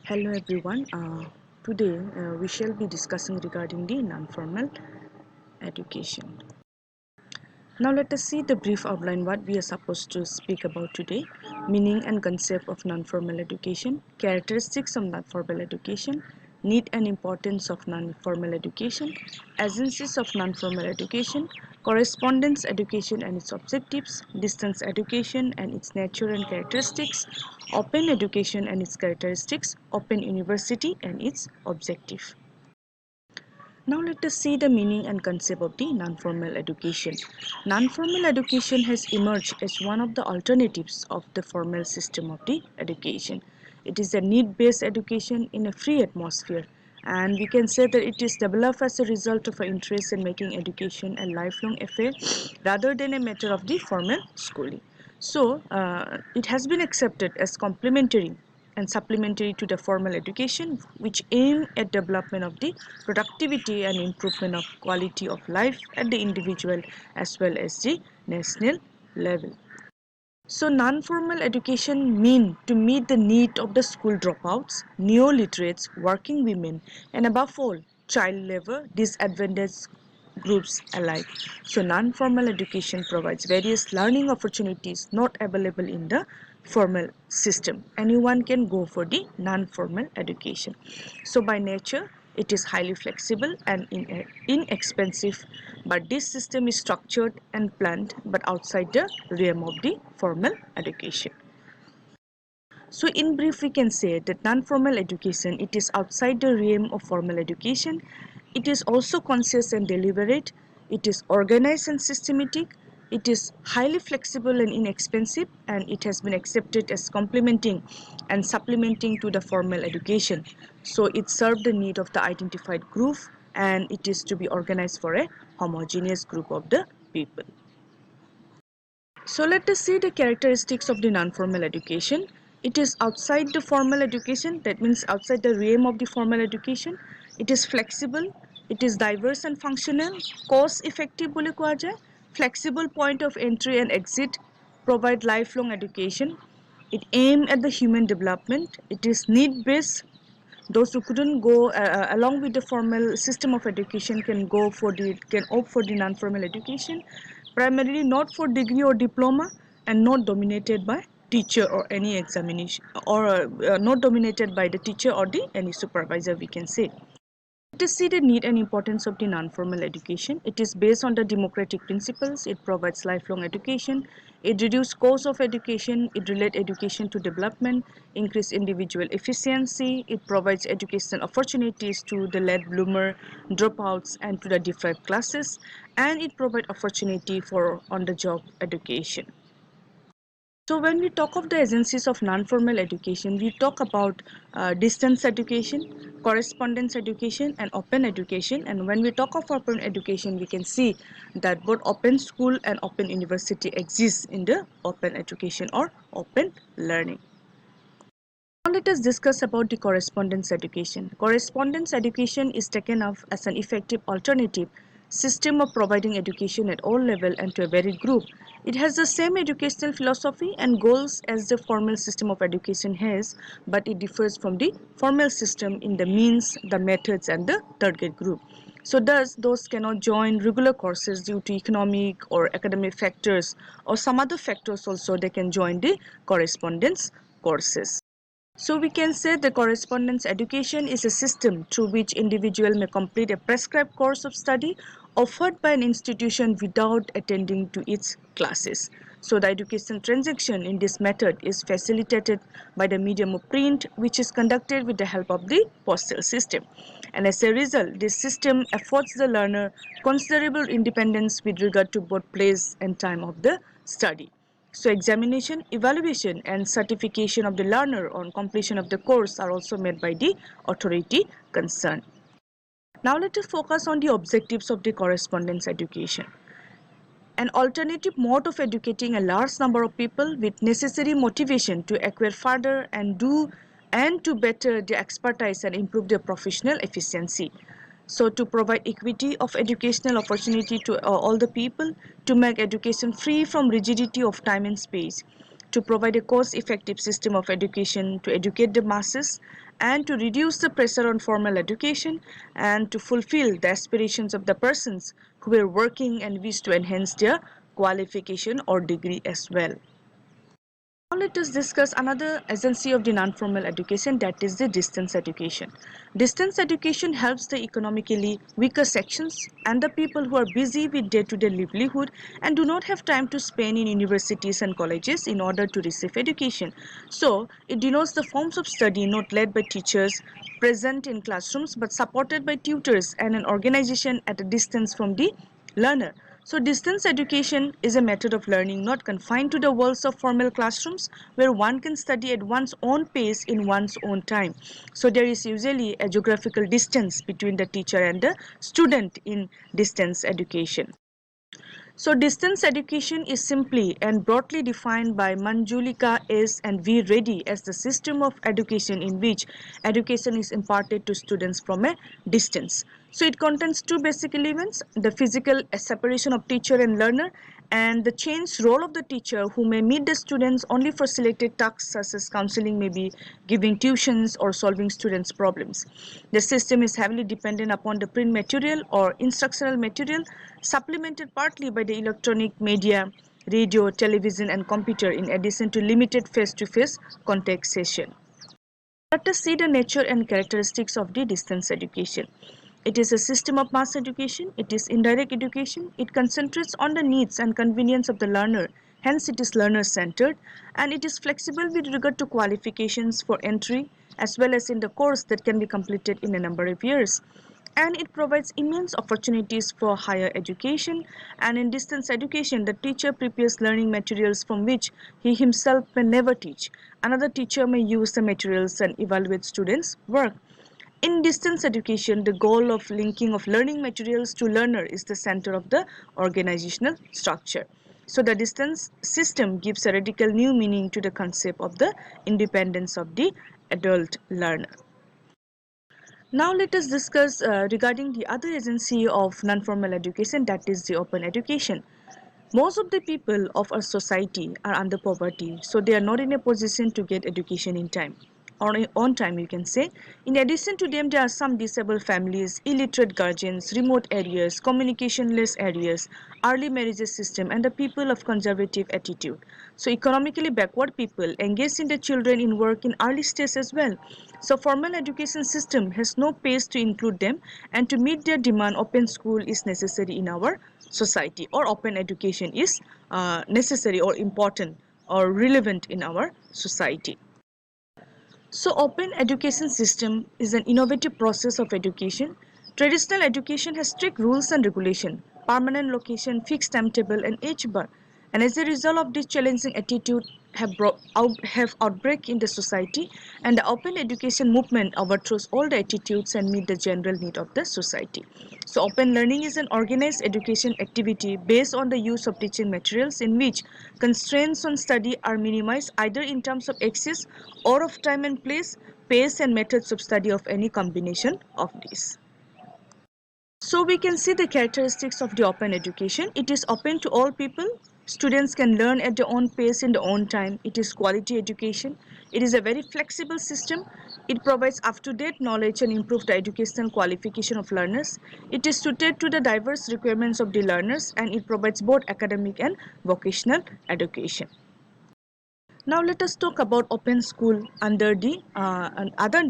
Hello everyone. Today we shall be discussing regarding the non-formal education. Now let us see the brief outline what we are supposed to speak about today. Meaning and concept of non-formal education, characteristics of non-formal education, need and importance of non-formal education, agencies of non-formal education, correspondence education and its objectives, distance education and its nature and characteristics, open education and its characteristics, open university and its objective. Now let us see the meaning and concept of the non-formal education. Non-formal education has emerged as one of the alternatives of the formal system of the education. It is a need-based education in a free atmosphere, and we can say that it is developed as a result of an interest in making education a lifelong affair rather than a matter of the formal schooling. So, it has been accepted as complementary and supplementary to the formal education, which aim at development of the productivity and improvement of quality of life at the individual as well as the national level. So non-formal education mean to meet the need of the school dropouts, neo-literates, working women, and above all, child labor, disadvantaged groups alike. So non-formal education provides various learning opportunities not available in the formal system. Anyone can go for the non-formal education. So by nature, it is highly flexible and inexpensive, but this system is structured and planned but outside the realm of the formal education. So in brief, we can say that non-formal education, it is outside the realm of formal education. It is also conscious and deliberate. It is organized and systematic. It is highly flexible and inexpensive, and it has been accepted as complementing and supplementing to the formal education. So it serves the need of the identified group, and it is to be organized for a homogeneous group of the people. So let us see the characteristics of the non-formal education. It is outside the formal education, that means outside the realm of the formal education. It is flexible, it is diverse and functional, cost effective bole koha jay, flexible point of entry and exit, provide lifelong education. It aim at the human development, it is need based. Those who couldn't go along with the formal system of education can opt for the non-formal education, primarily not for degree or diploma and not dominated by teacher or any examination, or not dominated by the teacher or the any supervisor, we can say. Let us see the need and importance of the non-formal education. It is based on the democratic principles. It provides lifelong education. It reduces cost of education. It relates education to development, increase individual efficiency. It provides educational opportunities to the late bloomer, dropouts, and to the deprived classes. And it provides opportunity for on-the-job education. So when we talk of the agencies of non-formal education, we talk about distance education, correspondence education and open education. And when we talk of open education, we can see that both open school and open university exists in the open education or open learning. Now let us discuss about the correspondence education. Correspondence education is taken up as an effective alternative system of providing education at all levels and to a varied group. It has the same educational philosophy and goals as the formal system of education has, but it differs from the formal system in the means, the methods and the target group. So thus, those cannot join regular courses due to economic or academic factors or some other factors also they can join the correspondence courses. So we can say the correspondence education is a system through which individual may complete a prescribed course of study offered by an institution without attending to its classes. So the education transaction in this method is facilitated by the medium of print, which is conducted with the help of the postal system. And as a result, this system affords the learner considerable independence with regard to both place and time of the study. So examination, evaluation and certification of the learner on completion of the course are also made by the authority concerned. Now let us focus on the objectives of the correspondence education. An alternative mode of educating a large number of people with necessary motivation to acquire further and to better their expertise and improve their professional efficiency. So to provide equity of educational opportunity to all the people, to make education free from rigidity of time and space, to provide a cost-effective system of education to educate the masses, and to reduce the pressure on formal education and to fulfill the aspirations of the persons who were working and wish to enhance their qualification or degree as well. Now let us discuss another agency of the non-formal education, that is the distance education. Distance education helps the economically weaker sections and the people who are busy with day-to-day livelihood and do not have time to spend in universities and colleges in order to receive education. So it denotes the forms of study not led by teachers present in classrooms but supported by tutors and an organization at a distance from the learner. So distance education is a method of learning not confined to the walls of formal classrooms where one can study at one's own pace in one's own time. So there is usually a geographical distance between the teacher and the student in distance education. So distance education is simply and broadly defined by Manjulika S. and V. Reddy as the system of education in which education is imparted to students from a distance. So it contains two basic elements: the physical separation of teacher and learner, and the changed role of the teacher who may meet the students only for selected tasks such as counseling, maybe giving tuitions or solving students' problems. The system is heavily dependent upon the print material or instructional material, supplemented partly by the electronic media, radio, television and computer in addition to limited face-to-face contact session. Let us see the nature and characteristics of the distance education. It is a system of mass education, it is indirect education, it concentrates on the needs and convenience of the learner, hence it is learner-centered, and it is flexible with regard to qualifications for entry as well as in the course that can be completed in a number of years. And it provides immense opportunities for higher education, and in distance education the teacher prepares learning materials from which he himself may never teach. Another teacher may use the materials and evaluate students' work. In distance education, the goal of linking of learning materials to learner is the center of the organizational structure. So the distance system gives a radical new meaning to the concept of the independence of the adult learner. Now let us discuss regarding the other agency of non-formal education, that is the open education. Most of the people of our society are under poverty, so they are not in a position to get education in time or on time, you can say. In addition to them, there are some disabled families, illiterate guardians, remote areas, communicationless areas, early marriages system, and the people of conservative attitude. So economically backward people engage in the children in work in early stage as well. So formal education system has no pace to include them, and to meet their demand, open school is necessary in our society, or open education is necessary or important or relevant in our society. So open education system is an innovative process of education. Traditional education has strict rules and regulation, permanent location, fixed timetable and age bar. And as a result of this challenging attitude have outbreak in the society, and the open education movement overthrows all the attitudes and meet the general need of the society. So open learning is an organized education activity based on the use of teaching materials in which constraints on study are minimized either in terms of access or of time and place, pace and methods of study of any combination of these. So we can see the characteristics of the open education. It is open to all people. Students can learn at their own pace in their own time. It is quality education. It is a very flexible system. It provides up-to-date knowledge and improves the educational qualification of learners. It is suited to the diverse requirements of the learners, and it provides both academic and vocational education. Now let us talk about open school under the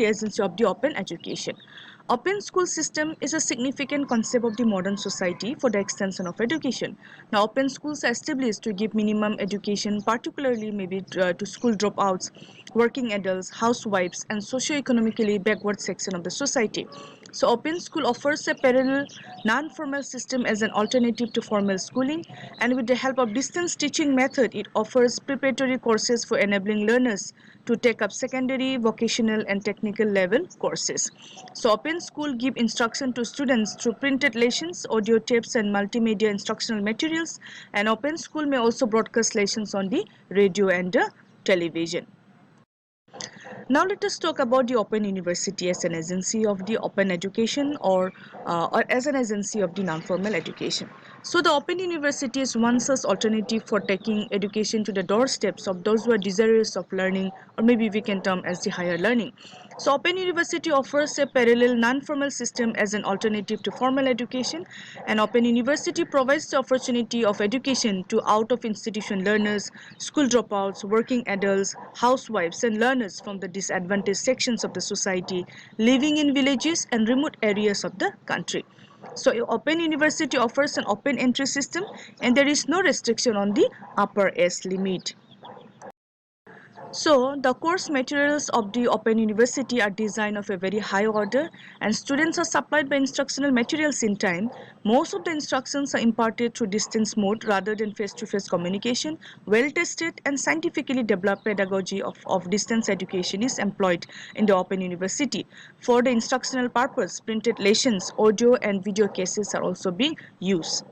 agency of the open education. Open school system is a significant concept of the modern society for the extension of education. Now open schools are established to give minimum education, particularly maybe to school dropouts, working adults, housewives and socio-economically backward section of the society. So open school offers a parallel non-formal system as an alternative to formal schooling, and with the help of distance teaching method it offers preparatory courses for enabling learners to take up secondary, vocational and technical level courses. So open school give instruction to students through printed lessons, audio tapes and multimedia instructional materials, and open school may also broadcast lessons on the radio and television. Now let us talk about the Open University as an agency of the open education, or as an agency of the non-formal education. So the Open University is one such alternative for taking education to the doorsteps of those who are desirous of learning, or maybe we can term as the higher learning. So Open University offers a parallel non-formal system as an alternative to formal education, and Open University provides the opportunity of education to out-of-institution learners, school dropouts, working adults, housewives and learners from the disadvantaged sections of the society living in villages and remote areas of the country. So Open University offers an open entry system and there is no restriction on the upper age limit. So, the course materials of the Open University are designed of a very high order and students are supplied by instructional materials in time. Most of the instructions are imparted through distance mode rather than face-to-face communication. Well-tested and scientifically developed pedagogy of distance education is employed in the Open University. For the instructional purpose, printed lessons, audio and video cases are also being used.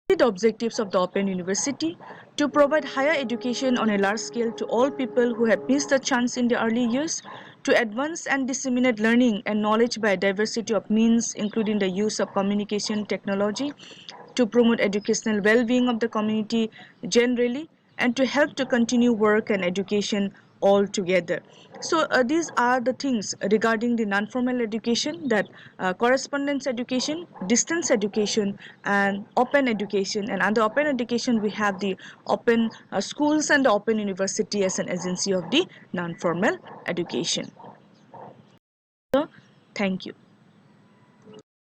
The objectives of the Open University to provide higher education on a large scale to all people who have missed the chance in the early years, to advance and disseminate learning and knowledge by a diversity of means including the use of communication technology, to promote educational well-being of the community generally, and to help to continue work and education all together. So these are the things regarding the non-formal education, that correspondence education, distance education and open education. And under open education we have the open schools and the Open University as an agency of the non-formal education. So thank you.